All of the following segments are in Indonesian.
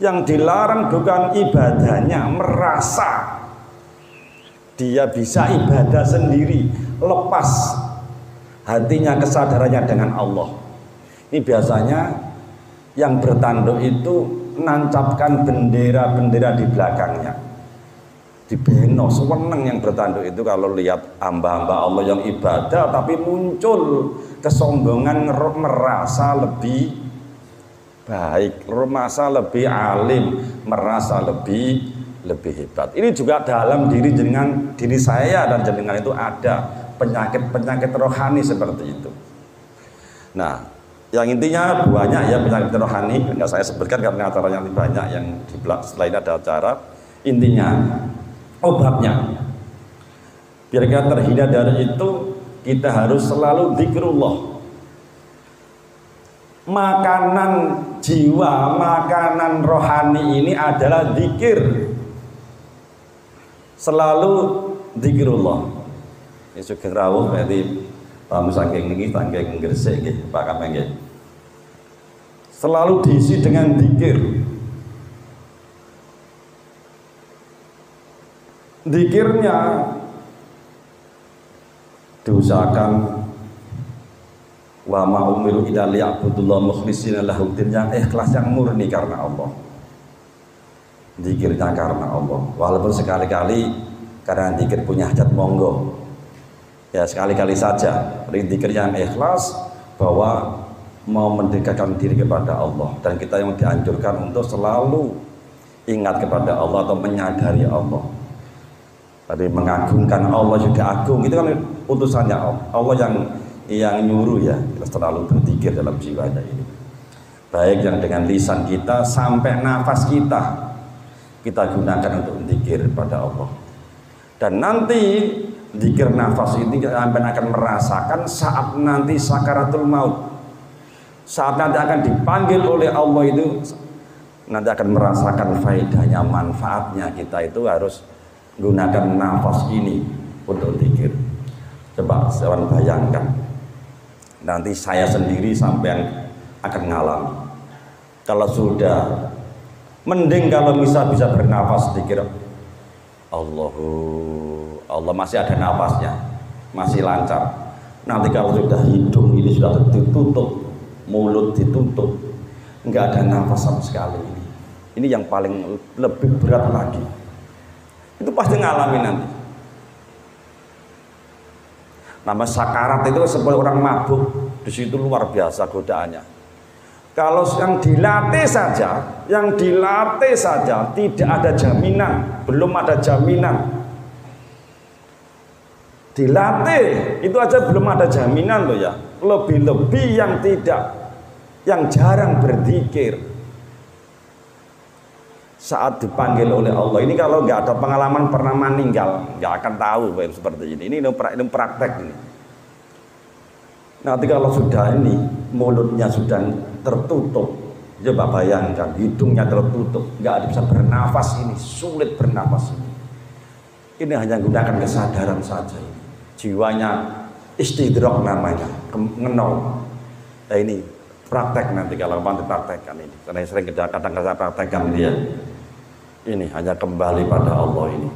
Yang dilarang bukan ibadahnya, merasa dia bisa ibadah sendiri, lepas hatinya, kesadarannya dengan Allah. Ini biasanya yang bertanduk itu nancapkan bendera-bendera di belakangnya, di beno, seneng yang bertanduk itu kalau lihat hamba-hamba Allah yang ibadah tapi muncul kesombongan, merasa lebih baik, merasa lebih alim, merasa lebih hebat. Ini juga dalam diri dengan diri saya dan jenengan itu ada penyakit rohani seperti itu. Nah, yang intinya banyak ya penyakit rohani, enggak saya sebutkan karena acaranya banyak yang di selain ada acara. Intinya obatnya biar kita terhindar dari itu, kita harus selalu zikrullah. Makanan jiwa, makanan rohani ini adalah zikir. Selalu zikrullah. Ini sugeng rawuh berarti tamu saking niki saking Gresik nggih, Pak Kameng nggih. Selalu diisi dengan zikir. Zikirnya diusahakan wa ma umiru illa liya'budullah mukhlishina lahuddin, yang ikhlas, yang murni karena Allah. Zikirnya karena Allah, walaupun sekali-kali karena zikir punya hajat monggo ya, sekali-kali saja zikir yang ikhlas bahwa mau mendekatkan diri kepada Allah, dan kita yang dianjurkan untuk selalu ingat kepada Allah atau menyadari Allah. Tadi mengagungkan Allah juga agung, itu kan utusannya Allah yang nyuruh ya, kita selalu berzikir dalam jiwanya ini, baik yang dengan lisan kita sampai nafas kita gunakan untuk zikir pada Allah. Dan nanti zikir nafas ini sampai akan merasakan saat nanti sakaratul maut, saat nanti akan dipanggil oleh Allah itu, nanti akan merasakan faedahnya, manfaatnya. Kita itu harus gunakan nafas ini untuk zikir. Coba kawan bayangkan, nanti saya sendiri sampai akan ngalami. Kalau sudah, mending kalau bisa bernafas zikir Allah masih ada nafasnya, masih lancar. Nanti kalau sudah hidung ini sudah ditutup, mulut ditutup, nggak ada nafas sama sekali, ini yang paling lebih berat lagi. Itu pasti ngalami nanti. Nama sakarat itu seperti orang mabuk, di situ luar biasa godaannya. Kalau yang dilatih saja tidak ada jaminan, belum ada jaminan. Dilatih itu aja belum ada jaminan loh ya. Lebih-lebih yang jarang berzikir. Saat dipanggil oleh Allah ini, kalau nggak ada pengalaman pernah meninggal, nggak akan tahu seperti ini. Ini praktek ini. Nanti kalau sudah ini mulutnya sudah tertutup, coba bayangkan hidungnya tertutup, nggak bisa bernafas, ini sulit bernafas ini. Ini hanya gunakan kesadaran saja. Jiwanya istidrak namanya, ngenol. Nah ini praktek nanti kalau nanti praktekkan ini. Karena sering kadang-kadang saya praktekkan dia. Ini hanya kembali pada Allah ini.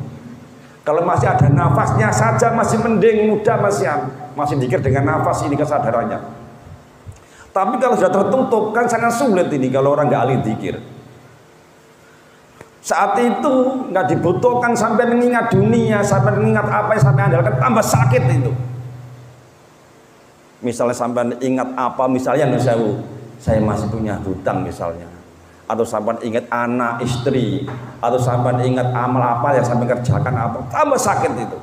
Kalau masih ada nafasnya saja masih mending, mudah masih zikir dengan nafas ini kesadarannya. Tapi kalau sudah tertutup kan sangat sulit ini kalau orang nggak ahli zikir. Saat itu nggak dibutuhkan sampai mengingat dunia, sampai mengingat apa yang sampai andalkan, tambah sakit itu. Misalnya sampai ingat apa, misalnya saya masih punya hutang misalnya, atau sampai ingat anak istri, atau sampai ingat amal apa yang sampai kerjakan apa, tambah sakit itu.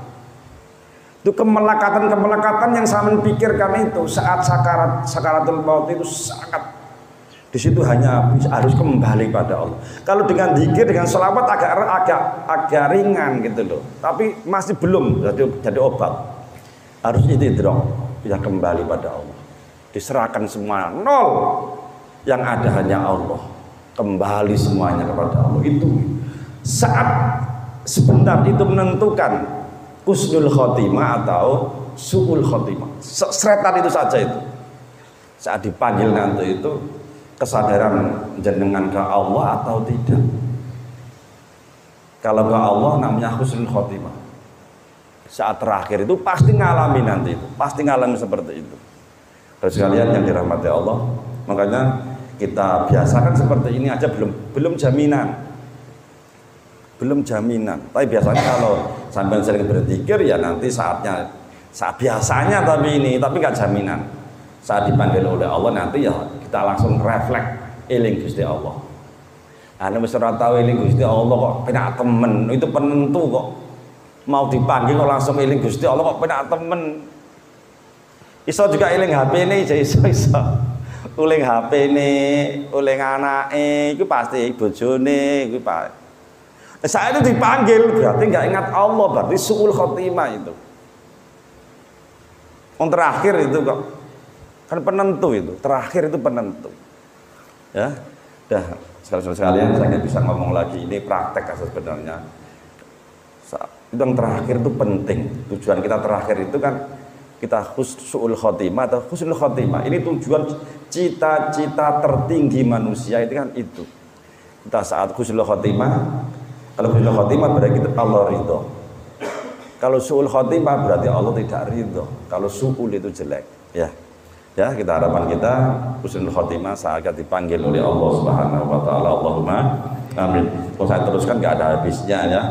Itu kemelekatan yang saya pikirkan itu saat sakaratul maut itu sangat. Di situ hanya harus kembali pada Allah. Kalau dengan zikir, dengan sholawat agak ringan gitu loh. Tapi masih belum jadi obat. Harus idrak, bisa kembali pada Allah. Diserahkan semua, nol. Yang ada hanya Allah. Kembali semuanya kepada Allah. Itu saat sebentar itu menentukan husnul khotimah atau su'ul khotimah. Seretan itu saja itu. Saat dipanggil nanti itu kesadaran jenengan ke Allah atau tidak. Kalau ke Allah namanya husnul khotimah. Saat terakhir itu pasti ngalami nanti itu, pasti ngalami seperti itu. Terus sekalian yang dirahmati Allah, makanya kita biasakan seperti ini aja belum jaminan. Belum jaminan. Tapi biasanya kalau sampai sering berzikir ya nanti saat biasanya tapi nggak jaminan. Saat dipanggil oleh Allah nanti ya kita langsung refleks eling Gusti Allah. Ane wis ora tau eling Gusti Allah kok penak temen, itu penentu kok. Mau dipanggil kok langsung eling Gusti Allah kok penak temen. Iso juga eling HP ini iso. Uling HP ini, uling anake, itu pasti bojone, itu Pak. Saya itu dipanggil berarti nggak ingat Allah, berarti suul khotimah itu. Yang terakhir itu kok kan penentu itu, terakhir itu penentu. Ya, dah sekalian saya nggak bisa ngomong lagi, ini praktek sebenarnya. Itu yang terakhir itu penting. Tujuan kita terakhir itu kan kita husnul khotimah atau husnul khotimah. Ini tujuan cita-cita tertinggi manusia itu kan itu. Kita saat husnul khotimah, kalau husnul khotimah berarti Allah ridho. Kalau suul khotimah berarti Allah tidak ridho. Kalau suul itu jelek. Ya kita harapan kita husnul khotimah saat dipanggil oleh Allah Subhanahu wa taala. Allahumma amin. Kalau saya teruskan nggak ada habisnya ya.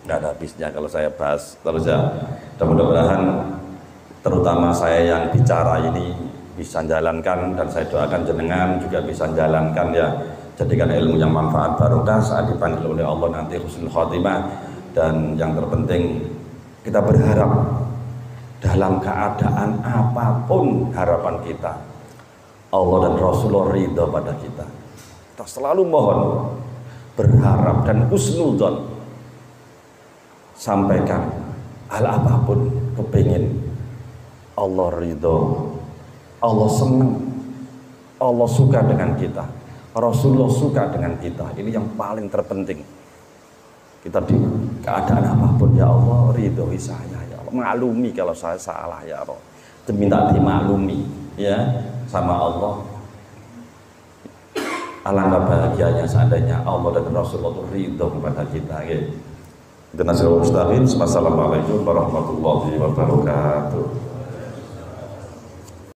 Nggak ada habisnya kalau saya bahas terus ya. Mudah-mudahan terutama saya yang bicara ini bisa jalankan, dan saya doakan jenengan juga bisa jalankan ya. Jadikan ilmu yang manfaat barokah saat dipanggil oleh Allah nanti husnul khotimah. Dan yang terpenting kita berharap dalam keadaan apapun harapan kita Allah dan Rasulullah ridho pada kita. Kita selalu mohon, berharap dan husnudzon, sampaikan hal apapun kepingin Allah ridho, Allah senang, Allah suka dengan kita, Rasulullah suka dengan kita. Ini yang paling terpenting. Kita di keadaan apapun ya Allah ridhoi saya ya Allah, maklumi kalau saya salah ya Allah, minta dimaklumi ya sama Allah. Alangkah bahagianya seandainya Allah dan Rasulullah itu ridho kepada kita ya. Assalamualaikum warahmatullahi wabarakatuh.